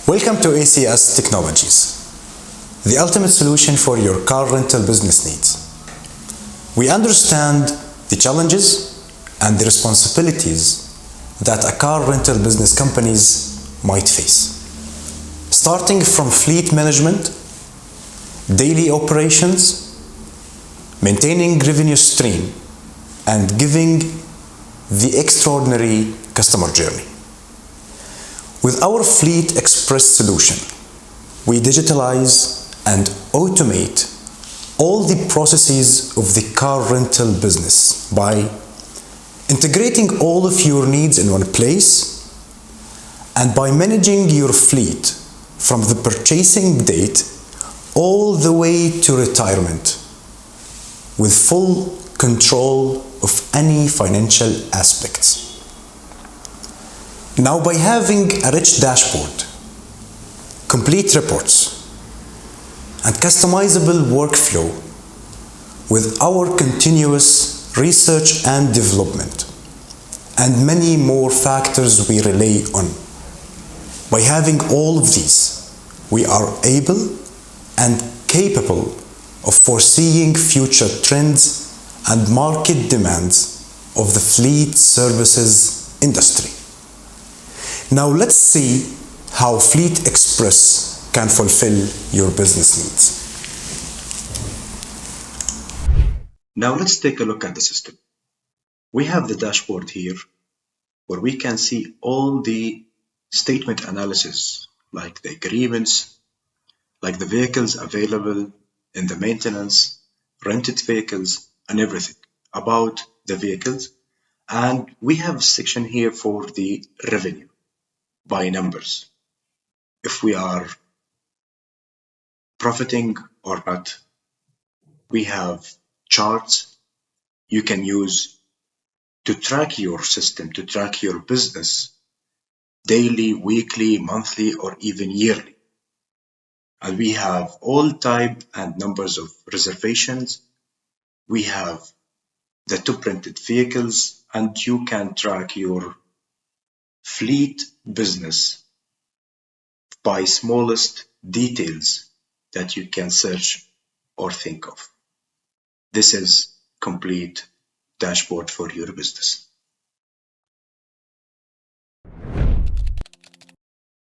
Welcome to ACS Technologies, the ultimate solution for your car rental business needs. We understand the challenges and the responsibilities that a car rental business companies might face. Starting from fleet management, daily operations, maintaining revenue stream, and giving the extraordinary customer journey. With our FleetXpress solution, we digitalize and automate all the processes of the car rental business by integrating all of your needs in one place and by managing your fleet from the purchasing date all the way to retirement with full control of any financial aspects. Now, by having a rich dashboard, complete reports, and customizable workflow with our continuous research and development, and many more factors we rely on, by having all of these, we are able and capable of foreseeing future trends and market demands of the fleet services industry. Now let's see how FleetXpress can fulfill your business needs. Now let's take a look at the system. We have the dashboard here where we can see all the statement analysis, like the agreements, like the vehicles available in the maintenance, rented vehicles, and everything about the vehicles. And we have a section here for the revenue by numbers. If we are profiting or not. We have charts you can use to track your system, to track your business daily, weekly, monthly, or even yearly. And we have all type and numbers of reservations. We have the top rented vehicles, and you can track your fleet business by smallest details that you can search or think of. This is complete dashboard for your business.